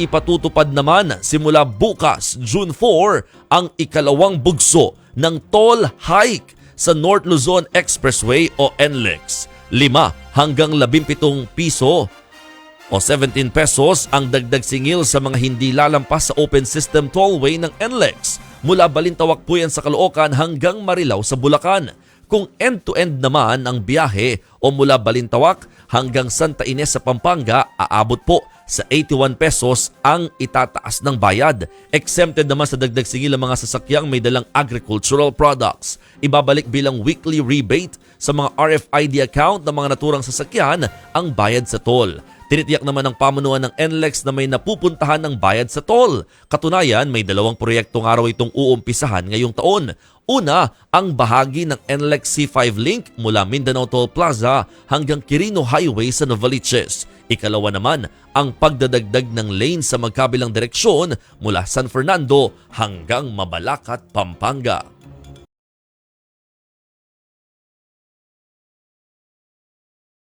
Ipatutupad naman simula bukas, June 4, ang ikalawang bugso ng toll hike sa North Luzon Expressway o NLEX. 5 hanggang 17 piso o 17 pesos ang dagdag singil sa mga hindi lalampas sa open system tollway ng NLEX. Mula Balintawak po yan sa Caloocan hanggang Marilao sa Bulacan. Kung end-to-end naman ang biyahe o mula Balintawak hanggang Santa Ines sa Pampanga, aabot po sa 81 pesos ang itataas ng bayad. Exempted naman sa dagdag singil ang mga sasakyang may dalang agricultural products. Ibabalik bilang weekly rebate sa mga RFID account ng mga naturang sasakyan ang bayad sa toll. Tinitiyak naman ng pamunuan ng NLEX na may napupuntahan ng bayad sa toll. Katunayan, may 2 proyektong araw itong uumpisahan ngayong taon. Una, ang bahagi ng NLEX C5 link mula Mindanao Toll Plaza hanggang Quirino Highway sa Novaliches. Ikalawa naman, ang pagdadagdag ng lane sa magkabilang direksyon mula San Fernando hanggang Mabalacat, Pampanga.